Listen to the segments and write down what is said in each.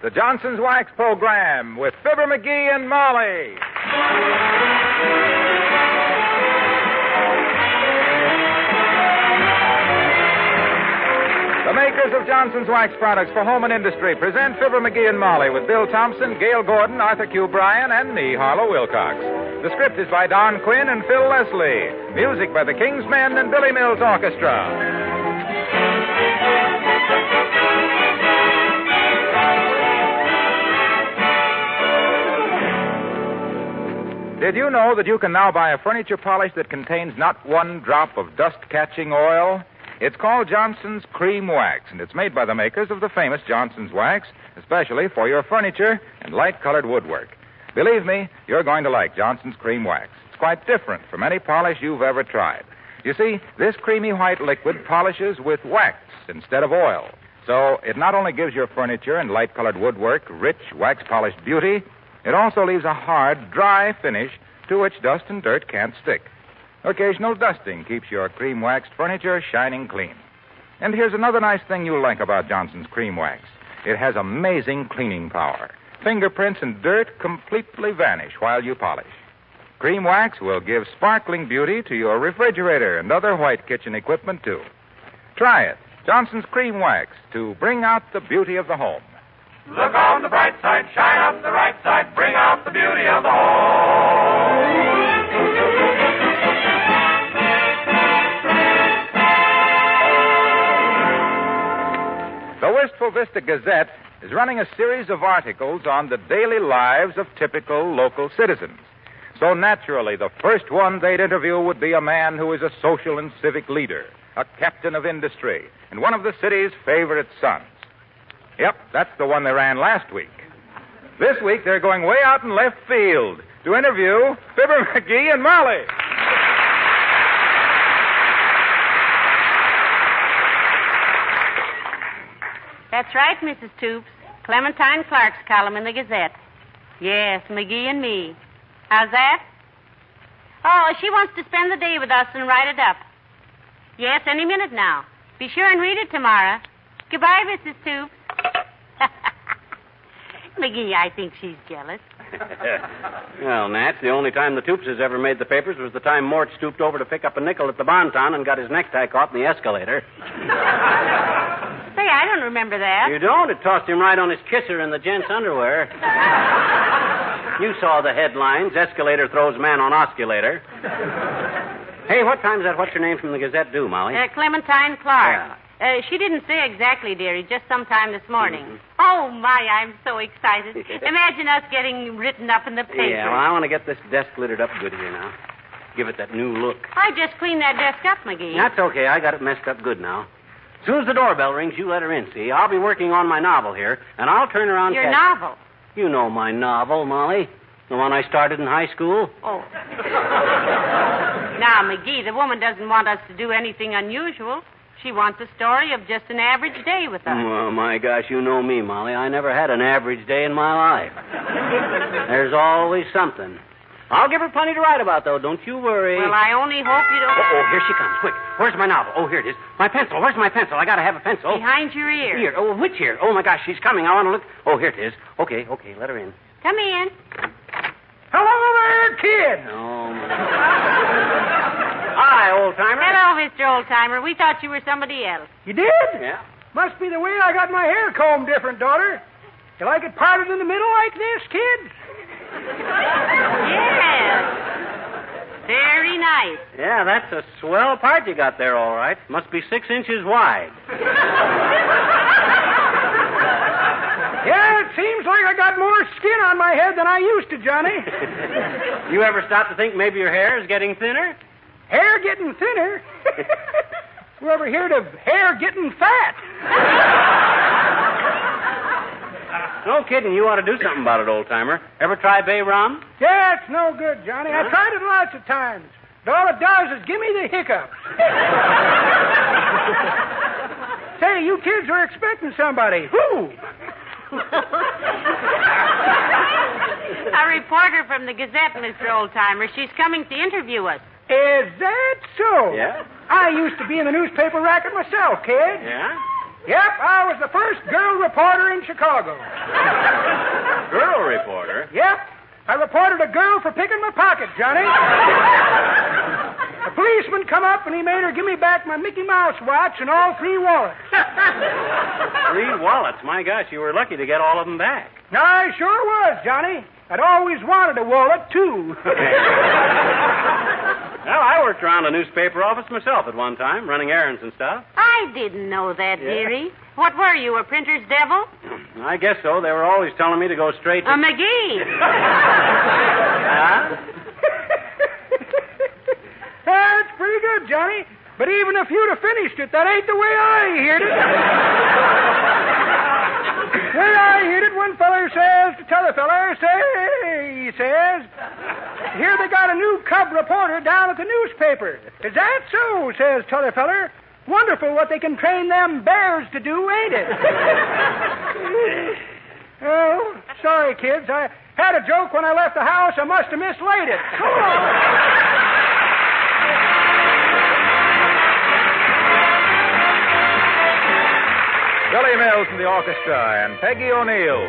the Johnson's Wax program with Fibber McGee and Molly. The makers of Johnson's Wax products for home and industry present Fibber McGee and Molly with Bill Thompson, Gail Gordon, Arthur Q. Bryan, and me, Harlow Wilcox. The script is by Don Quinn and Phil Leslie. Music by the King's Men and Billy Mills Orchestra. Did you know that you can now buy a furniture polish that contains not one drop of dust-catching oil? It's called Johnson's Cream Wax, and it's made by the makers of the famous Johnson's Wax, especially for your furniture and light-colored woodwork. Believe me, you're going to like Johnson's Cream Wax. It's quite different from any polish you've ever tried. You see, this creamy white liquid polishes with wax instead of oil. So it not only gives your furniture and light-colored woodwork rich, wax-polished beauty, it also leaves a hard, dry finish to which dust and dirt can't stick. Occasional dusting keeps your cream-waxed furniture shining clean. And here's another nice thing you'll like about Johnson's Cream Wax. It has amazing cleaning power. Fingerprints and dirt completely vanish while you polish. Cream Wax will give sparkling beauty to your refrigerator and other white kitchen equipment, too. Try it. Johnson's Cream Wax to bring out the beauty of the home. Look on the bright side, shine up the right side, bring out the beauty of the home. The Wistful Vista Gazette is running a series of articles on the daily lives of typical local citizens. So naturally, the first one they'd interview would be a man who is a social and civic leader, a captain of industry, and one of the city's favorite sons. Yep, that's the one they ran last week. This week, they're going way out in left field to interview Fibber McGee and Molly. That's right, Mrs. Toops. Clementine Clark's column in the Gazette. Yes, McGee and me. How's that? Oh, she wants to spend the day with us and write it up. Yes, any minute now. Be sure and read it tomorrow. Goodbye, Mrs. Toops. McGee, I think she's jealous. Well, Nat, the only time the Toopses ever made the papers was the time Mort stooped over to pick up a nickel at the Bonton and got his necktie caught in the escalator. Say, I don't remember that. You don't? It tossed him right on his kisser in the gent's underwear. You saw the headlines. Escalator throws man on osculator. Hey, what time's that what's-your-name from the Gazette due, Molly? Clementine Clark. Yeah. She didn't say exactly, dearie, just sometime this morning. Mm-hmm. Oh, my, I'm so excited. Imagine us getting written up in the paper. Yeah, well, I want to get this desk glittered up good here now. Give it that new look. I just cleaned that desk up, McGee. That's okay. I got it messed up good now. As soon as the doorbell rings, you let her in, see? I'll be working on my novel here, and I'll turn around... Your novel? You know my novel, Molly. The one I started in high school. Oh. Now, McGee, the woman doesn't want us to do anything unusual. She wants a story of just an average day with us. Oh, my gosh, you know me, Molly. I never had an average day in my life. There's always something. I'll give her plenty to write about, though. Don't you worry. Well, I only hope you don't... Oh, here she comes. Quick. Where's my novel? Oh, here it is. My pencil. Where's my pencil? I gotta have a pencil. Behind your ear. Here. Oh, which ear? Oh, my gosh, she's coming. I want to look. Oh, here it is. Okay, let her in. Come in. Hello there, kid. Oh, my... Hi, old-timer. Hello, Mr. Oldtimer. We thought you were somebody else. You did? Yeah. Must be the way I got my hair combed different, daughter. You like it parted in the middle like this, kid? Yes. Very nice. Yeah, that's a swell part you got there, all right. Must be 6 inches wide. Yeah, it seems like I got more skin on my head than I used to, Johnny. You ever stop to think maybe your hair is getting thinner? Hair getting thinner? Who ever heard of hair getting fat? No kidding. You ought to do something about it, old-timer. Ever try bay rum? Yeah, it's no good, Johnny. Huh? I tried it lots of times. But all it does is give me the hiccups. Say, you kids were expecting somebody. Who? A reporter from the Gazette, Mr. Oldtimer. She's coming to interview us. Is that so? Yeah. I used to be in the newspaper racket myself, kid. Yeah? Yep, I was the first girl reporter in Chicago. Girl reporter? Yep. I reported a girl for picking my pocket, Johnny. A policeman come up and he made her give me back my Mickey Mouse watch and all 3 wallets. 3 wallets? My gosh, you were lucky to get all of them back. I sure was, Johnny. I'd always wanted a wallet, too. Well, I worked around a newspaper office myself at one time, running errands and stuff. I didn't know that, dearie. What were you, a printer's devil? I guess so. They were always telling me to go straight to... A McGee. Huh? That's pretty good, Johnny. But even if you'd have finished it, that ain't the way I heard it. The way I heard it, one feller says to t'other feller, say, he says, here they got a new cub reporter down at the newspaper. Is that so, says t'other feller. Wonderful what they can train them bears to do, ain't it? Oh, sorry, kids. I had a joke when I left the house. I must have mislaid it. So long. Billy Mills from the orchestra and Peggy O'Neill.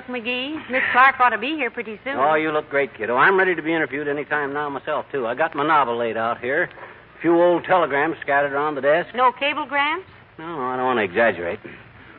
McGee. Miss Clark ought to be here pretty soon. Oh, you look great, kiddo. I'm ready to be interviewed any time now myself, too. I got my novel laid out here. A few old telegrams scattered around the desk. No cablegrams? No, I don't want to exaggerate.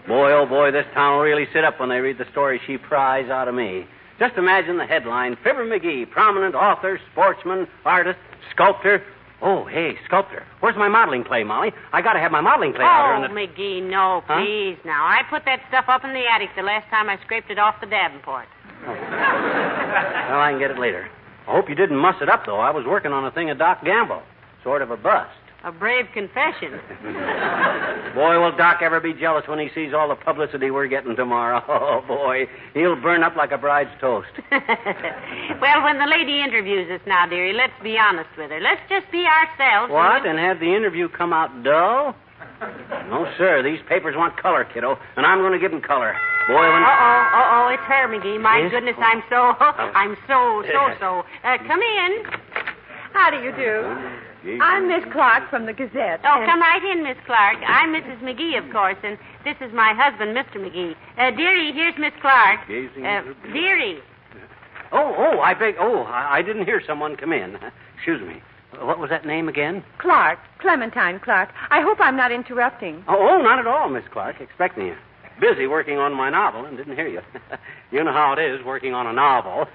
Boy, oh boy, this town will really sit up when they read the story she pries out of me. Just imagine the headline, Fibber McGee, prominent author, sportsman, artist, sculptor. Oh, hey, sculptor. Where's my modeling clay, Molly? I got to have my modeling clay out here in the... McGee, no, please, now. I put that stuff up in the attic the last time I scraped it off the Davenport. Oh. Well, I can get it later. I hope you didn't muss it up, though. I was working on a thing of Doc Gamble. Sort of a bust. A brave confession. Boy, will Doc ever be jealous when he sees all the publicity we're getting tomorrow. Oh, boy. He'll burn up like a bride's toast. Well, when the lady interviews us now, dearie, let's be honest with her. Let's just be ourselves. What? And have the interview come out dull? No, sir. These papers want color, kiddo, and I'm going to give them color. Boy, when... Uh-oh, it's her, McGee. My Yes? goodness, I'm so... Come in. How do you do? I'm Miss Clark from the Gazette. Oh, come right in, Miss Clark. I'm Mrs. McGee, of course, and this is my husband, Mr. McGee. Dearie, here's Miss Clark. Dearie. I didn't hear someone come in. Excuse me. What was that name again? Clark. Clementine Clark. I hope I'm not interrupting. Oh, not at all, Miss Clark. Expecting you. Busy working on my novel and didn't hear you. You know how it is working on a novel.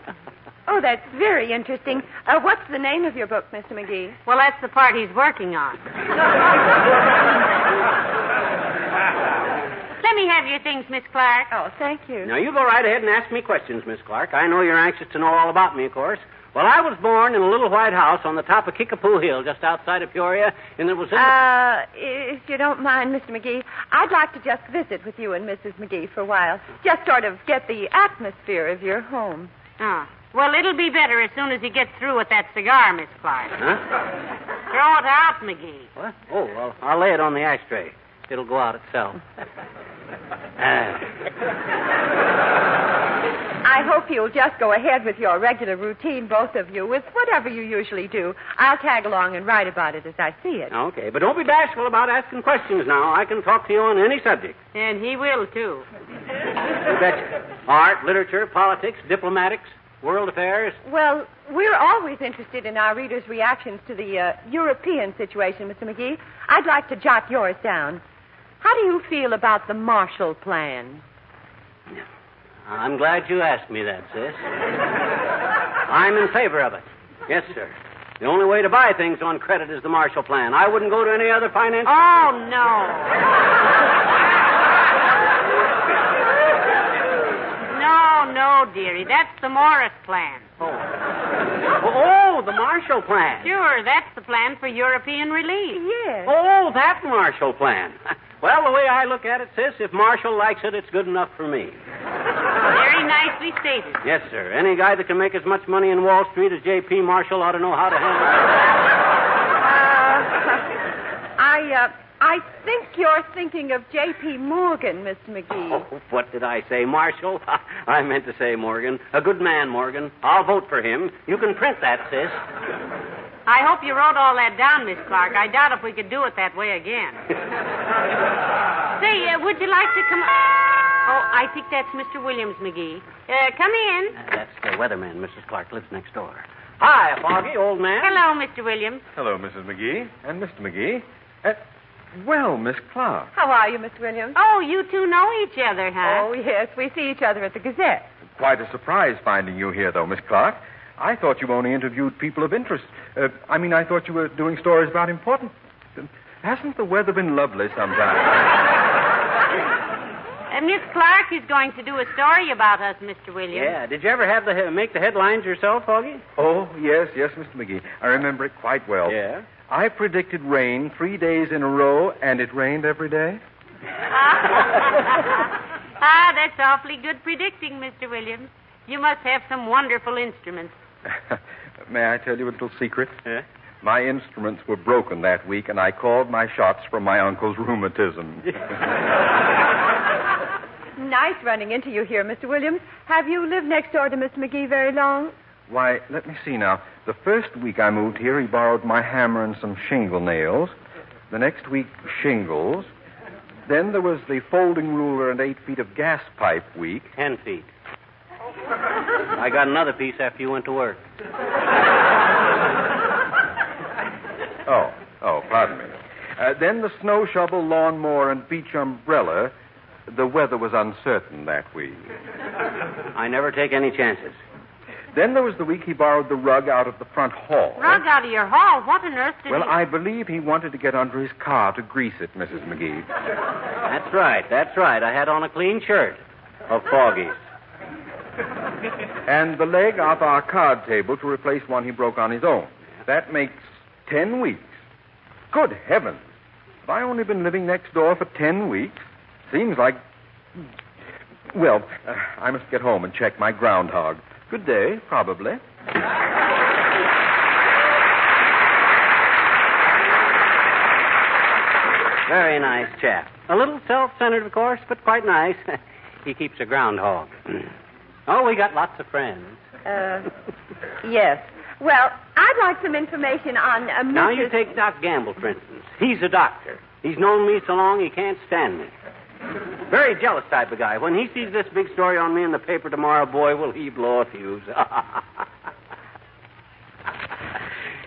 Oh, that's very interesting. What's the name of your book, Mr. McGee? Well, that's the part he's working on. Let me have your things, Miss Clark. Oh, thank you. Now, you go right ahead and ask me questions, Miss Clark. I know you're anxious to know all about me, of course. Well, I was born in a little white house on the top of Kickapoo Hill, just outside of Peoria, and it was in if you don't mind, Mr. McGee, I'd like to just visit with you and Mrs. McGee for a while. Just sort of get the atmosphere of your home. Oh. Well, it'll be better as soon as he gets through with that cigar, Miss Clark. Huh? Throw it out, McGee. What? Oh, well, I'll lay it on the ashtray. It'll go out itself. I hope you'll just go ahead with your regular routine, both of you, with whatever you usually do. I'll tag along and write about it as I see it. Okay, but don't be bashful about asking questions now. I can talk to you on any subject. And he will, too. You betcha. Art, literature, politics, diplomatics, world affairs. Well, we're always interested in our readers' reactions to the European situation, Mr. McGee. I'd like to jot yours down. How do you feel about the Marshall Plan? I'm glad you asked me that, sis. I'm in favor of it. Yes, sir. The only way to buy things on credit is the Marshall Plan. I wouldn't go to any other finance... Oh, no. No, dearie. That's the Morris Plan. Oh, the Marshall Plan. Sure, that's the plan for European relief. Yes. Oh, that Marshall Plan. Well, the way I look at it, sis, if Marshall likes it, it's good enough for me. Very nicely stated. Yes, sir. Any guy that can make as much money in Wall Street as J.P. Marshall ought to know how to handle it. I think you're thinking of J.P. Morgan, Mr. McGee. Oh, what did I say, Marshall? I meant to say Morgan. A good man, Morgan. I'll vote for him. You can print that, sis. I hope you wrote all that down, Miss Clark. I doubt if we could do it that way again. Say, would you like to come... Oh, I think that's Mr. Williams, McGee. Come in. That's the weatherman, Mrs. Clark, lives next door. Hi, Foggy, old man. Hello, Mr. Williams. Hello, Mrs. McGee and Mr. McGee. Well, Miss Clark. How are you, Mr. Williams? Oh, you two know each other, huh? Oh, yes. We see each other at the Gazette. Quite a surprise finding you here, though, Miss Clark. I thought you only interviewed people of interest. I thought you were doing stories about important... Hasn't the weather been lovely sometimes? Miss Clark is going to do a story about us, Mr. Williams. Yeah. Did you ever have make the headlines yourself, Foggy? Oh, yes, Mr. McGee. I remember it quite well. Yeah? I predicted rain 3 days in a row, and it rained every day. That's awfully good predicting, Mr. Williams. You must have some wonderful instruments. May I tell you a little secret? Yeah? My instruments were broken that week, and I called my shots from my uncle's rheumatism. Nice running into you here, Mr. Williams. Have you lived next door to Mr. McGee very long? Why, let me see now. The first week I moved here, he borrowed my hammer and some shingle nails. The next week, shingles. Then there was the folding ruler and 8 feet of gas pipe week. 10 feet. I got another piece after you went to work. Oh, pardon me. Then the snow shovel, lawnmower, and beach umbrella. The weather was uncertain that week. I never take any chances. Then there was the week he borrowed the rug out of the front hall. Rug out of your hall? What on earth did Well, he... I believe he wanted to get under his car to grease it, Mrs. McGee. That's right. I had on a clean shirt of Foggy's. And the leg off our card table to replace one he broke on his own. That makes 10 weeks. Good heavens. Have I only been living next door for 10 weeks? Seems like... Well, I must get home and check my groundhog. Good day, probably. Very nice chap. A little self-centered, of course, but quite nice. He keeps a groundhog. Oh, we got lots of friends. Yes. Well, I'd like some information on... Now, you take Doc Gamble, for instance. He's a doctor. He's known me so long he can't stand me. Very jealous type of guy. When he sees this big story on me in the paper tomorrow, boy, will he blow a fuse.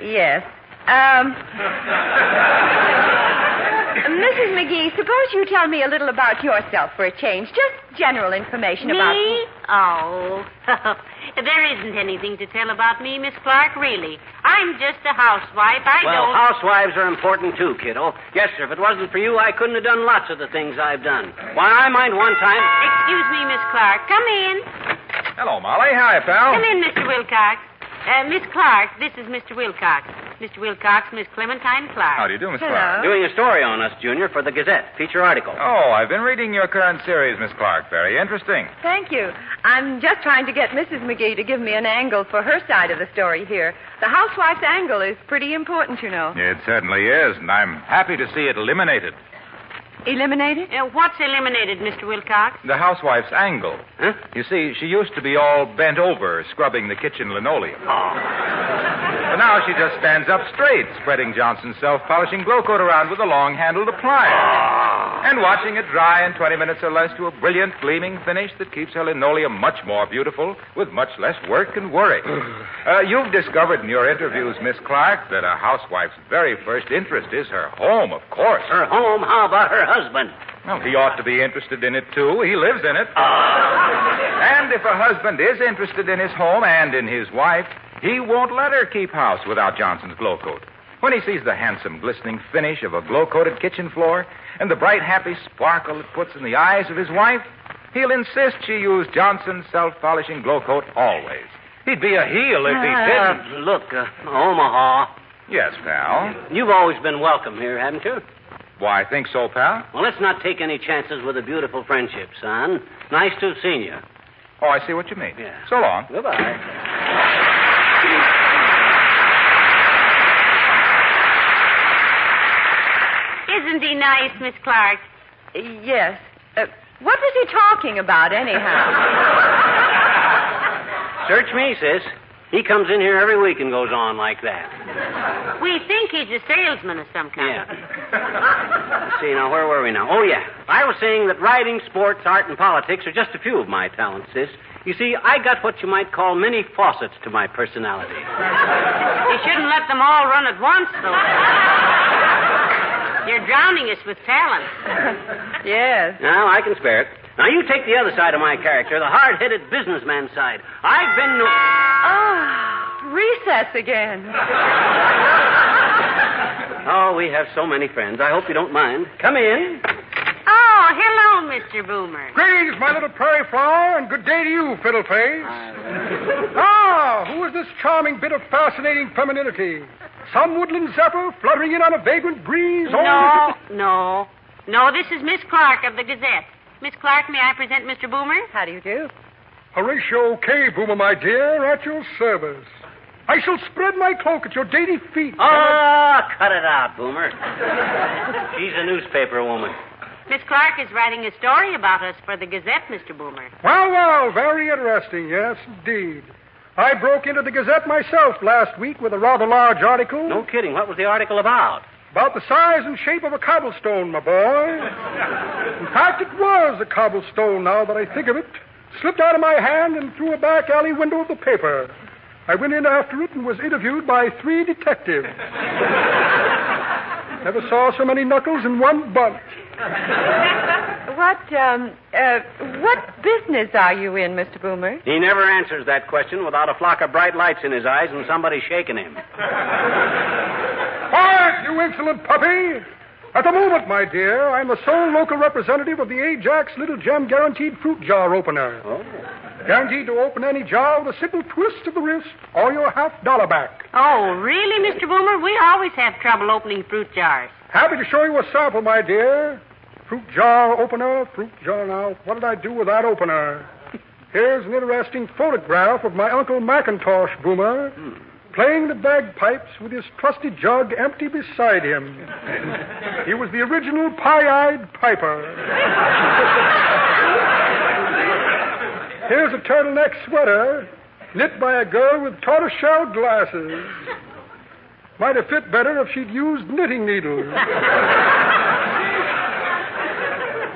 Yes. Mrs. McGee, suppose you tell me a little about yourself for a change. Just general information about... Me? Oh. There isn't anything to tell about me, Miss Clark, really. I'm just a housewife. Housewives are important, too, kiddo. Yes, sir. If it wasn't for you, I couldn't have done lots of the things I've done. Why, I mind one time... Excuse me, Miss Clark. Come in. Hello, Molly. Hi, pal. Come in, Mr. Wilcox. Miss Clark, this is Mr. Wilcox. Mr. Wilcox, Miss Clementine Clark. How do you do, Miss Clark? Doing a story on us, Junior, for the Gazette. Feature article. Oh, I've been reading your current series, Miss Clark. Very interesting. Thank you. I'm just trying to get Mrs. McGee to give me an angle for her side of the story here. The housewife's angle is pretty important, you know. It certainly is, and I'm happy to see it eliminated. Eliminated? What's eliminated, Mr. Wilcox? The housewife's angle. Huh? You see, she used to be all bent over, scrubbing the kitchen linoleum. But now she just stands up straight, spreading Johnson's self-polishing glow coat around with a long-handled applier. And watching it dry in 20 minutes or less to a brilliant, gleaming finish that keeps her linoleum much more beautiful with much less work and worry. You've discovered in your interviews, Miss Clark, that a housewife's very first interest is her home, of course. Her home? How about her husband? Well, he ought to be interested in it, too. He lives in it. And if a husband is interested in his home and in his wife, he won't let her keep house without Johnson's glow coat. When he sees the handsome, glistening finish of a glow-coated kitchen floor and the bright, happy sparkle it puts in the eyes of his wife, he'll insist she use Johnson's self-polishing glow coat always. He'd be a heel if he didn't. Look, Omaha. Yes, pal. You've always been welcome here, haven't you? Why, I think so, pal. Well, let's not take any chances with a beautiful friendship, son. Nice to have seen you. Oh, I see what you mean. Yeah. So long. Goodbye. Isn't he nice, Miss Clark? Yes. What was he talking about, anyhow? Search me, sis. He comes in here every week and goes on like that. We think he's a salesman of some kind. Yeah. See, now, where were we now? Oh, yeah. I was saying that writing, sports, art, and politics are just a few of my talents, sis. You see, I got what you might call many faucets to my personality. You shouldn't let them all run at once, though. You're drowning us with talent. Yes. Now, I can spare it. Now, you take the other side of my character, the hard-headed businessman side. I've been... recess again. Oh, we have so many friends. I hope you don't mind. Come in. Oh, hello, Mr. Boomer. Greetings, my little prairie flower, and good day to you, fiddleface. Who is this charming bit of fascinating femininity? Some woodland zephyr fluttering in on a vagrant breeze? No, this is Miss Clark of the Gazette. Miss Clark, may I present Mr. Boomer? How do you do? Horatio K. Boomer, my dear, at your service. I shall spread my cloak at your dainty feet. Cut it out, Boomer. She's a newspaper woman. Miss Clark is writing a story about us for the Gazette, Mr. Boomer. Well, very interesting, yes, indeed. I broke into the Gazette myself last week with a rather large article. No kidding. What was the article about? About the size and shape of a cobblestone, my boy. In fact, it was a cobblestone, now that I think of it. Slipped out of my hand and through a back alley window of the paper. I went in after it and was interviewed by 3 detectives. Never saw so many knuckles in one bunch. What business are you in, Mr. Boomer? He never answers that question without a flock of bright lights in his eyes and somebody shaking him. Quiet, you insolent puppy! At the moment, my dear, I'm the sole local representative of the Ajax Little Gem Guaranteed Fruit Jar Opener. Oh. Guaranteed to open any jar with a simple twist of the wrist or your $50 back. Oh, really, Mr. Boomer? We always have trouble opening fruit jars. Happy to show you a sample, my dear. Fruit jar opener, fruit jar. Now, what did I do with that opener? Here's an interesting photograph of my Uncle Macintosh, Boomer, playing the bagpipes with his trusty jug empty beside him. He was the original pie-eyed piper. Here's a turtleneck sweater knit by a girl with tortoiseshell glasses. Might have fit better if she'd used knitting needles.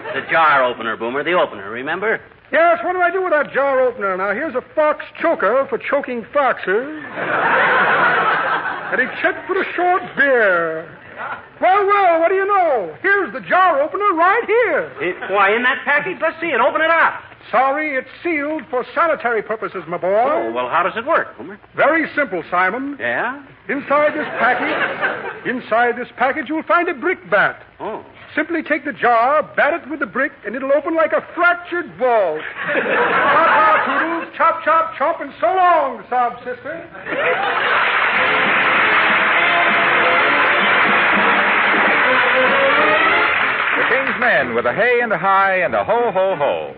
The jar opener, Boomer, the opener, remember? Yes, what do I do with that jar opener? Now, here's a fox choker for choking foxes. And a check for the short beer. Well, what do you know? Here's the jar opener right here. Why, in that package? Let's see it. Open it up. Sorry, it's sealed for sanitary purposes, my boy. Oh, well, how does it work, Homer? Very simple, Simon. Yeah? Inside this package, you'll find a brick bat. Oh. Simply take the jar, bat it with the brick, and it'll open like a fractured ball. Ta-ta, Toodles, chop, chop, chomp, and so long, sob sister. The King's Men with a hey and a hi and a ho, ho, ho.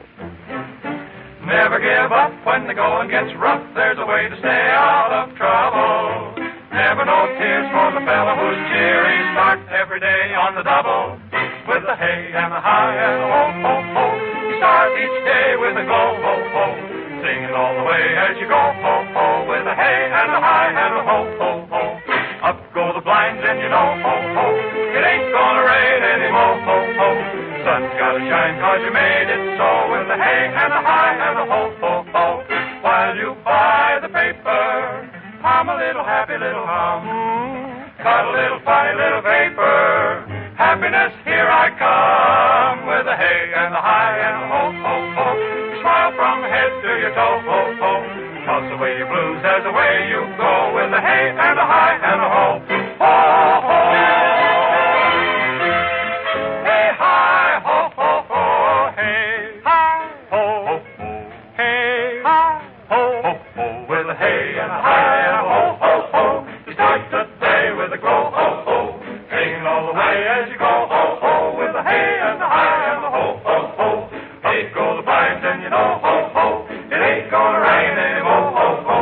Never give up when the going gets rough. There's a way to stay out of trouble. Never no tears for the fellow who's cheery. Start every day on the double. With the hey and the hi and the ho, ho, ho. You start each day with a go, ho, ho. Singing all the way as you go, ho, ho. With a hey and a hi and a ho, ho, ho. Up go the blinds and you know, ho, ho. It ain't gonna rain anymore, ho, ho. Sun's gotta shine 'cause you made it so. With a hey and a hi and a ho, ho, ho. While you buy the paper, hum a little happy little hum. Cut a little funny little paper. Happiness, here I come. With a hey and a hi and a ho, ho, ho. Smile from head to your toe, ho, ho. Toss away your blues as away you go. With a hey and a hi and a ho, ho, ho. Hey, hi, ho, ho, ho. Hey, hi, ho, ho, ho. Hey, hi, ho, ho, ho. With a hey and a hi and a ho, ho, ho. You start the day with a go, ho, ho. Singing all the way as you go, ho, ho. With a hey and a hi and a ho, ho, ho. Up go the blinds and you know, ho, ho. It ain't gonna rain anymore, ho, ho.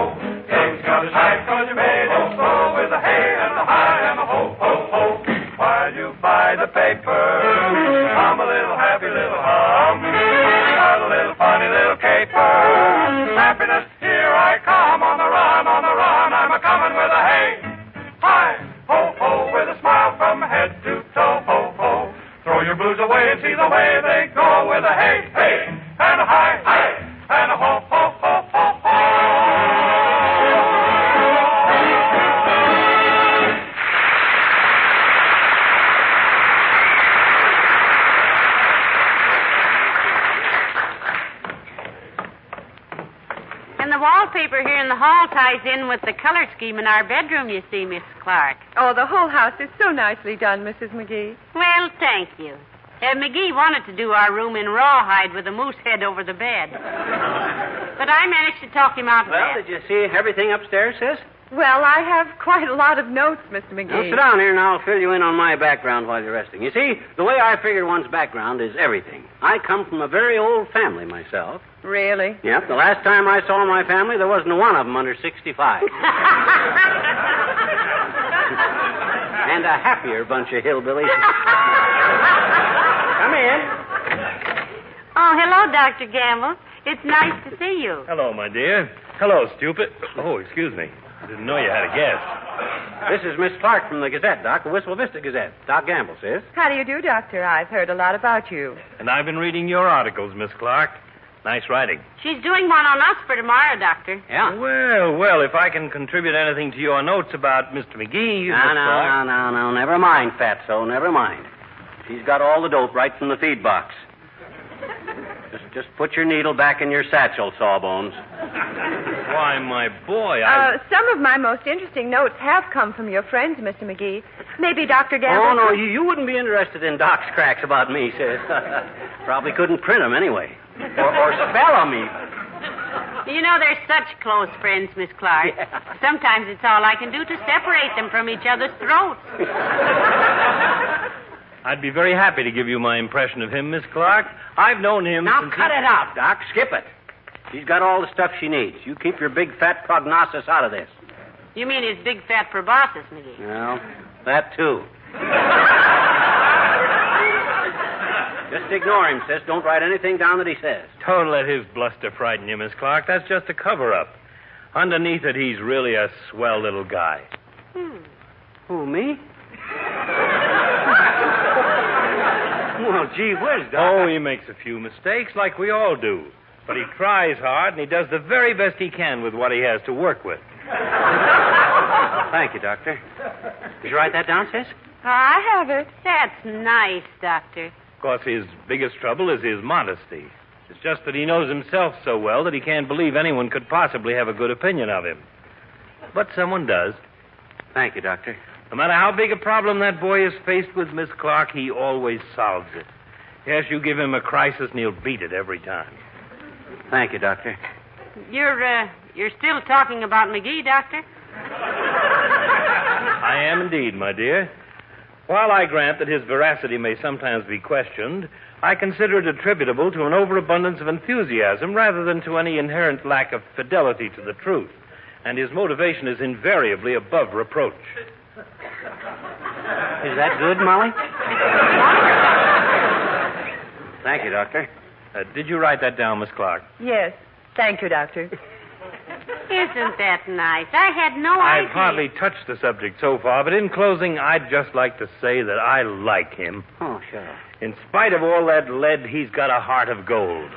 Things gotta shine 'cause you made it so. With a hey and a hi and a ho, ho, ho. While you buy the paper, hum a little happy little hum. Got a little funny little caper. Happiness, here I come on the run, on the run. I'm a-coming with a hey, hi, ho, ho. With a smile from head to toe, ho, ho. Throw your blues away and see the way they go. With a hey, hey, and a hi, hi, and a ho, ho, ho, ho, ho. And the wallpaper here in the hall ties in with the color scheme in our bedroom, you see, Miss Clark. Oh, the whole house is so nicely done, Mrs. McGee. Well, thank you. McGee wanted to do our room in rawhide with a moose head over the bed. But I managed to talk him out of Well, that. did you see everything upstairs, sis? Well, I have quite a lot of notes, Mr. McGee. Now, sit down here and I'll fill you in on my background while you're resting. You see, the way I figure one's background is everything. I come from a very old family myself. Really? Yep, the last time I saw my family, there wasn't one of them under 65. And a happier bunch of hillbillies. Come in. Oh, hello, Dr. Gamble. It's nice to see you. Hello, my dear. Hello, stupid. Oh, excuse me. I didn't know you had a guest. This is Miss Clark from the Gazette, Doc, the Wistful Vista Gazette. Doc Gamble, sis. How do you do, Doctor? I've heard a lot about you. And I've been reading your articles, Miss Clark. Nice writing. She's doing one on us for tomorrow, Doctor. Yeah. Well, if I can contribute anything to your notes about Mr. McGee... No. Never mind, Fatso, never mind. She's got all the dope right from the feed box. Just put your needle back in your satchel, Sawbones. Why, my boy, Some of my most interesting notes have come from your friends, Mr. McGee. Maybe Dr. Gamble... Oh, no, you wouldn't be interested in Doc's cracks about me, sis. Probably couldn't print them anyway. Or spell them even. You know, they're such close friends, Miss Clark. Yeah. Sometimes it's all I can do to separate them from each other's throats. I'd be very happy to give you my impression of him, Miss Clark. I've known him Now since... cut it out, Doc. Skip it. She's got all the stuff she needs. You keep your big fat prognosis out of this. You mean his big fat proboscis, McGee? Well, that too. Just ignore him, sis. Don't write anything down that he says. Don't let his bluster frighten you, Miss Clark. That's just a cover-up. Underneath it, he's really a swell little guy. Who, me? Well, gee whiz, Doc. Oh, he makes a few mistakes, like we all do. But he tries hard, and he does the very best he can with what he has to work with. Thank you, Doctor. Did you write that down, sis? I have it. That's nice, Doctor. Of course, his biggest trouble is his modesty. It's just that he knows himself so well that he can't believe anyone could possibly have a good opinion of him. But someone does. Thank you, Doctor. No matter how big a problem that boy is faced with, Miss Clark, he always solves it. Yes, you give him a crisis and he'll beat it every time. Thank you, Doctor. You're still talking about McGee, Doctor? I am indeed, my dear. While I grant that his veracity may sometimes be questioned, I consider it attributable to an overabundance of enthusiasm rather than to any inherent lack of fidelity to the truth. And his motivation is invariably above reproach. Is that good, Molly? Thank you, Doctor. Did you write that down, Miss Clark? Yes. Thank you, Doctor. Isn't that nice? I had no idea. I've hardly touched the subject so far, but in closing, I'd just like to say that I like him. Oh, sure. In spite of all that lead, he's got a heart of gold.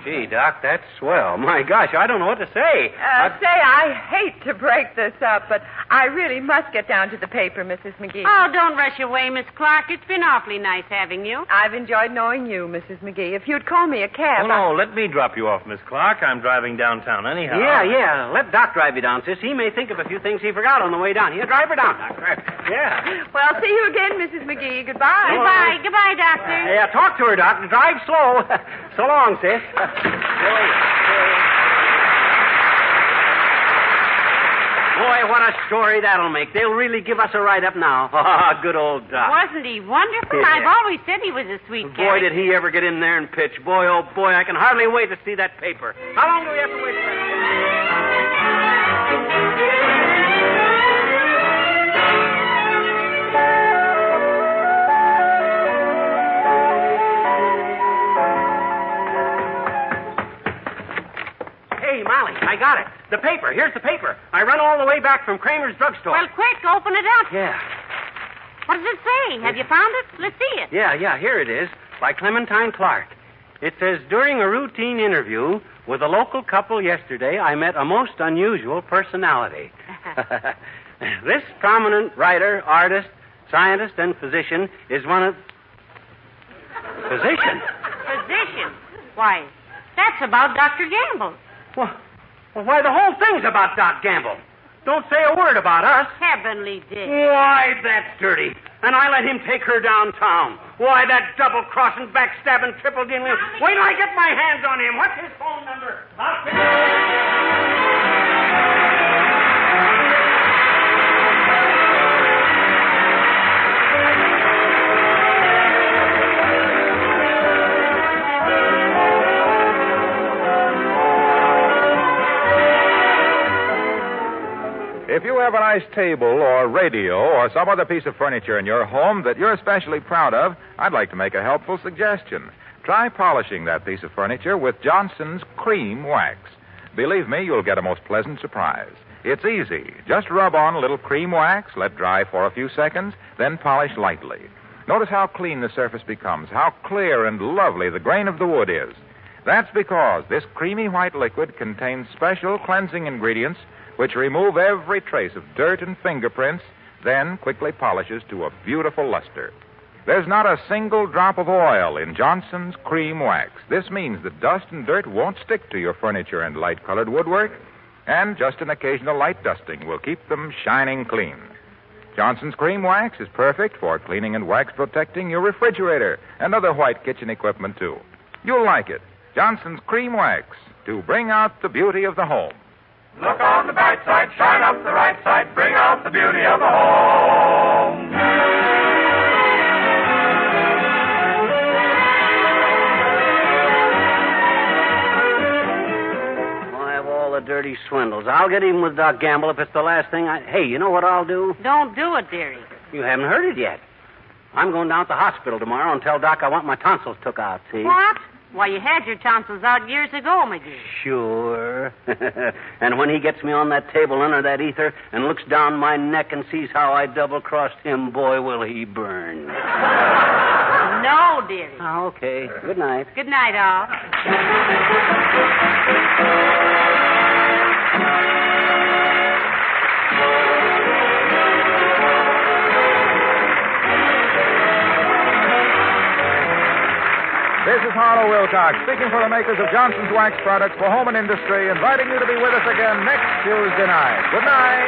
Gee, Doc, that's swell. My gosh, I don't know what to say. I hate to break this up, but I really must get down to the paper, Mrs. McGee. Oh, don't rush away, Miss Clark. It's been awfully nice having you. I've enjoyed knowing you, Mrs. McGee. If you'd call me a cab... Oh, no, let me drop you off, Miss Clark. I'm driving downtown anyhow. Yeah. Let Doc drive you down, sis. He may think of a few things he forgot on the way down. Here, drive her down, Doctor. Yeah. Well, see you again, Mrs. McGee. Goodbye. Goodbye. Goodbye, Doctor. Yeah, talk to her, Doc. Drive slow. So long, sis. Boy, what a story that'll make. They'll really give us a write-up now. Good old Doc. Wasn't he wonderful? Yeah. I've always said he was a sweet Boy, character. did he ever get in there and pitch. Boy, oh boy, I can hardly wait to see that paper. How long do we have to wait for that? Hey, Molly, I got it. The paper. Here's the paper. I run all the way back from Kramer's drugstore. Well, quick, open it up. Yeah. What does it say? Have you found it? Let's see it. Yeah, here it is, by Clementine Clark. It says, during a routine interview with a local couple yesterday, I met a most unusual personality. This prominent writer, artist, scientist, and physician is one of... Physician? Physician? Why, that's about Dr. Gamble. Well, why, the whole thing's about Doc Gamble. Don't say a word about us. Heavenly Dick. Why, that's dirty. And I let him take her downtown. Why, that double-crossing, backstabbing, triple-dealing... Wait till I get my hands on him. What's his phone number? If you have a nice table or radio or some other piece of furniture in your home that you're especially proud of, I'd like to make a helpful suggestion. Try polishing that piece of furniture with Johnson's Cream Wax. Believe me, you'll get a most pleasant surprise. It's easy. Just rub on a little cream wax, let dry for a few seconds, then polish lightly. Notice how clean the surface becomes, how clear and lovely the grain of the wood is. That's because this creamy white liquid contains special cleansing ingredients which remove every trace of dirt and fingerprints, then quickly polishes to a beautiful luster. There's not a single drop of oil in Johnson's Cream Wax. This means that dust and dirt won't stick to your furniture and light-colored woodwork, and just an occasional light dusting will keep them shining clean. Johnson's Cream Wax is perfect for cleaning and wax protecting your refrigerator and other white kitchen equipment, too. You'll like it. Johnson's Cream Wax, to bring out the beauty of the home. Look on the bright side, shine up the right side, bring out the beauty of the home. I'll have all the dirty swindles. I'll get even with Doc Gamble if it's the last thing I... Hey, you know what I'll do? Don't do it, dearie. You haven't heard it yet. I'm going down to the hospital tomorrow and tell Doc I want my tonsils took out, see? What? Why, you had your tonsils out years ago, McGee. Sure. And when he gets me on that table under that ether and looks down my neck and sees how I double-crossed him, boy, will he burn. No, dearie. Oh, okay. Good night. Good night, all. Wilcox, speaking for the makers of Johnson's Wax products for home and industry, inviting you to be with us again next Tuesday night. Good night.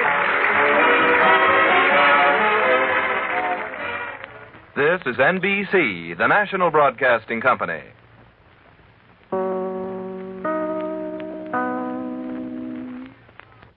This is NBC, the national broadcasting company.